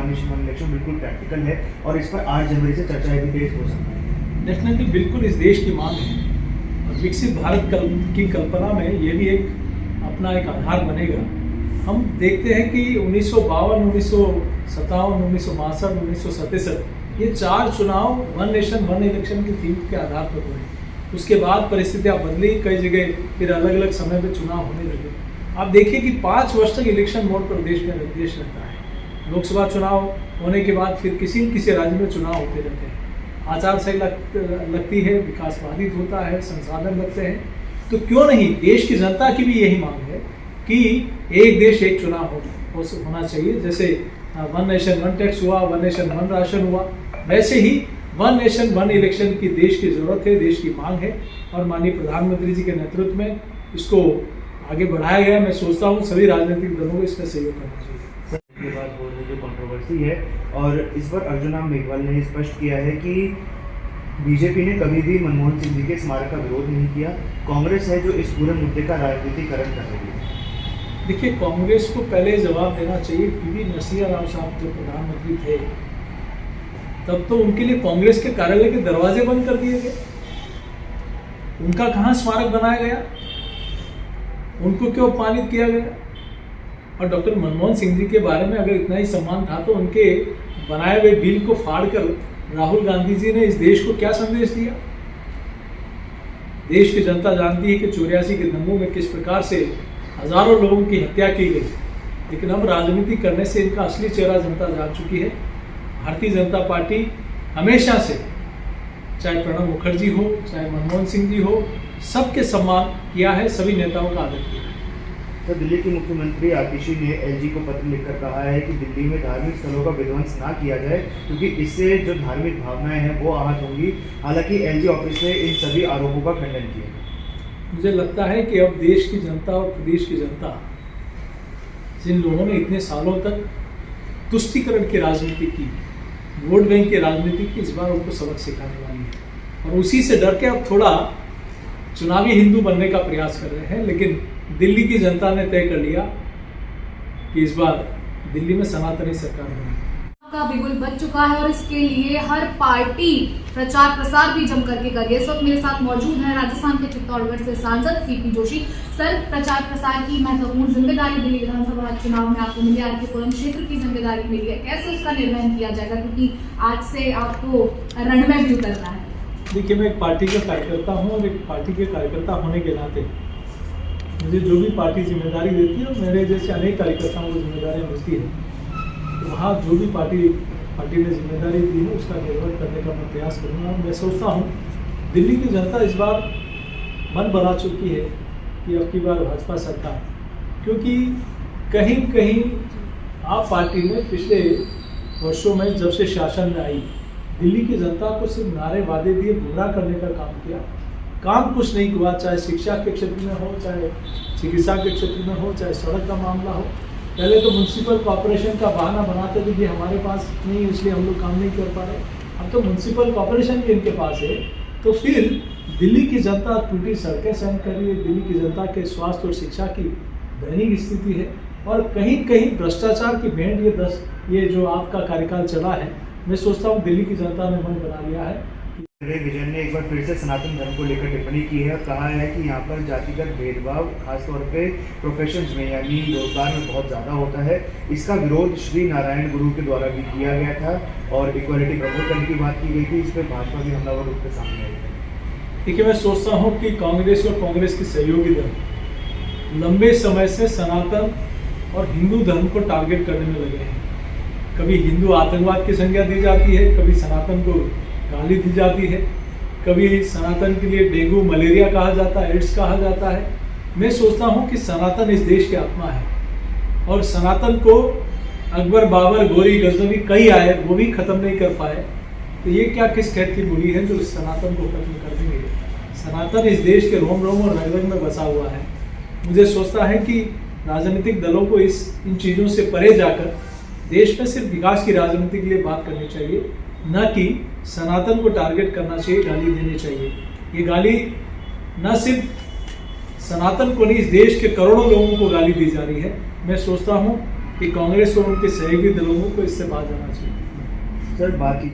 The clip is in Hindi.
वन नेशन वन इलेक्शन बिल्कुल प्रैक्टिकल है और इस पर 8 जनवरी से चर्चाएं भी तेज हो सकती है? डेफिनेटली बिल्कुल इस देश की मांग है और विकसित भारत की कल्पना में ये भी एक अपना एक आधार बनेगा। हम देखते हैं कि 1952, 1957, 1962, 1967 ये 4 चुनाव वन नेशन वन इलेक्शन की थीम के आधार पर हुए। उसके बाद परिस्थितियां बदली, कई जगह फिर अलग अलग समय पे चुनाव होने लगे। आप देखिए कि 5 वर्ष तक इलेक्शन मोड पर देश रहता है। लोकसभा चुनाव होने के बाद फिर किसी न किसी राज्य में चुनाव होते रहते हैं। आचार संहिता लगती है, विकास बाधित होता है, संसाधन लगते हैं। तो क्यों नहीं देश की जनता की भी यही मांग है कि एक देश एक चुनाव होना चाहिए। जैसे वन नेशन वन टैक्स हुआ, वन नेशन वन राशन हुआ, वैसे ही वन नेशन वन इलेक्शन की देश की जरूरत है, देश की मांग है और माननीय प्रधानमंत्री जी के नेतृत्व में इसको आगे बढ़ाया गया। मैं सोचता हूँ सभी राजनीतिक दलों को इसका सहयोग करना चाहिए। ये बात बहुत जो कंट्रोवर्सी है और इस पर अर्जुन मेघवाल ने स्पष्ट किया है कि बीजेपी ने कभी भी मनमोहन सिंह जी के स्मारक का विरोध नहीं किया, कांग्रेस है जो इस पूरे मुद्दे का राजनीतिकरण कर रही है। देखिए, कांग्रेस को पहले जवाब देना चाहिए। पीवी नरसिम्हा राव साहब जब प्रधानमंत्री थे तब तो उनके लिए कांग्रेस के कार्यालय के दरवाजे बंद कर दिए गए। उनका कहाँ स्मारक बनाया गया, उनको क्यों अपमानित किया गया? और डॉक्टर मनमोहन सिंह जी के बारे में अगर इतना ही सम्मान था तो उनके बनाए हुए बिल को फाड़कर राहुल गांधी जी ने इस देश को क्या संदेश दिया? देश की जनता जानती है कि 84 के दंगों में किस प्रकार से हजारों लोगों की हत्या की गई, लेकिन अब राजनीति करने से इनका असली चेहरा जनता जान चुकी है। भारतीय जनता पार्टी हमेशा से, चाहे प्रणब मुखर्जी हो, चाहे मनमोहन सिंह जी हो, सबके सम्मान किया है, सभी नेताओं का आदर किया है। तो दिल्ली के मुख्यमंत्री आतिशी ने एलजी को पत्र लिखकर कहा है कि दिल्ली में धार्मिक स्थलों का विध्वंस ना किया जाए क्योंकि इससे जो धार्मिक भावनाएं हैं वो आहत होंगी। हालांकि एलजी ऑफिस ने इन सभी आरोपों का खंडन किया। मुझे लगता है कि अब देश की जनता और प्रदेश की जनता, जिन लोगों ने इतने सालों तक तुष्टीकरण की राजनीति की, वोट बैंक की राजनीति की, इस बार उनको सबक सिखाने वाली है और उसी से डर के अब थोड़ा चुनावी हिंदू बनने का प्रयास कर रहे हैं। लेकिन दिल्ली की जनता ने तय कर लिया कि इस बार दिल्ली में सनातनी सरकार बनेगी। का बिगुल बच चुका है और इसके लिए हर पार्टी प्रचार प्रसार भी जम करके कर रही है। इस वक्त मेरे साथ मौजूद हैं राजस्थान के चित्तौड़गढ़ से सांसद सीपी जोशी। सर, प्रचार प्रसार की महत्वपूर्ण जिम्मेदारी दिल्ली विधानसभा चुनाव में आपको मिली, आर के पुरम क्षेत्र की जिम्मेदारी मिली है, कैसे उसका निर्वहन किया जाएगा क्योंकि आज से आपको रण में भी उतरना है? देखिए, मैं एक पार्टी का कार्यकर्ता हूँ और एक पार्टी के कार्यकर्ता होने के नाते मुझे जो भी पार्टी जिम्मेदारी देती है और मेरे जैसे अनेक कार्यकर्ताओं को जिम्मेदारियाँ मिलती है, तो वहाँ जो भी पार्टी ने जिम्मेदारी दी है उसका निर्वहन करने का मैं प्रयास करूँगा। मैं सोचता हूँ दिल्ली की जनता इस बार मन बना चुकी है कि अब की बार भाजपा सरकार, क्योंकि कहीं कहीं आप पार्टी ने पिछले वर्षों में जब से शासन में आई, दिल्ली की जनता को सिर्फ नारे वादे दिए गुमराह करने का काम किया। काम कुछ नहीं हुआ, चाहे शिक्षा के क्षेत्र में हो, चाहे चिकित्सा के क्षेत्र में हो, चाहे सड़क का मामला हो। पहले तो म्यूनसिपल कॉर्पोरेशन का बहाना बनाते थे कि हमारे पास नहीं, इसलिए हम लोग काम नहीं कर पा रहे। अब तो म्यूनसिपल कॉर्पोरेशन भी इनके पास है। तो फिर दिल्ली की जनता टूटी सड़कें सहन कर रही है, दिल्ली की जनता के स्वास्थ्य और शिक्षा की दयनीय स्थिति है और कहीं कहीं भ्रष्टाचार की भेंट ये जो आपका कार्यकाल चला है, मैं सोचता हूँ दिल्ली की जनता ने मन बना लिया है। विजन ने एक बार फिर से सनातन धर्म को लेकर टिप्पणी की है और कहा है कि यहाँ पर जातिगत भेदभाव खासतौर पे प्रोफेशंस में यानी रोजगार में बहुत ज़्यादा होता है। इसका विरोध श्री नारायण गुरु के द्वारा भी किया गया था और इक्वालिटी प्रमोट करने की बात की गई थी। इस पर भाजपा भी हमलावर रूप से सामने आई है। देखिए, मैं सोचता हूँ कि कांग्रेस और कांग्रेस के सहयोगी दल लंबे समय से सनातन और हिंदू धर्म को टारगेट करने में लगे हैं। कभी हिंदू आतंकवाद की संज्ञा दी जाती है, कभी सनातन को गाली दी जाती है, कभी सनातन के लिए डेंगू मलेरिया कहा जाता है, एड्स कहा जाता है। मैं सोचता हूँ कि सनातन इस देश की आत्मा है और सनातन को अकबर, बाबर, गोरी, गजनवी कई आए, वो भी खत्म नहीं कर पाए। तो ये क्या किस कहत की बुरी है जो इस सनातन को खत्म कर देंगे? सनातन इस देश के रोम रोम और रग रग में बसा हुआ है। मुझे सोचता है कि राजनीतिक दलों को इन चीज़ों से परे जाकर देश में सिर्फ विकास की राजनीति के लिए बात करनी चाहिए, न कि सनातन को टारगेट करना चाहिए, गाली देनी चाहिए। ये गाली न सिर्फ सनातन को नहीं, इस देश के करोड़ों लोगों को गाली दी जा रही है। मैं सोचता हूँ कि कांग्रेस और उनके सहयोगी दलों को इससे बाहर जाना चाहिए। सर बाकी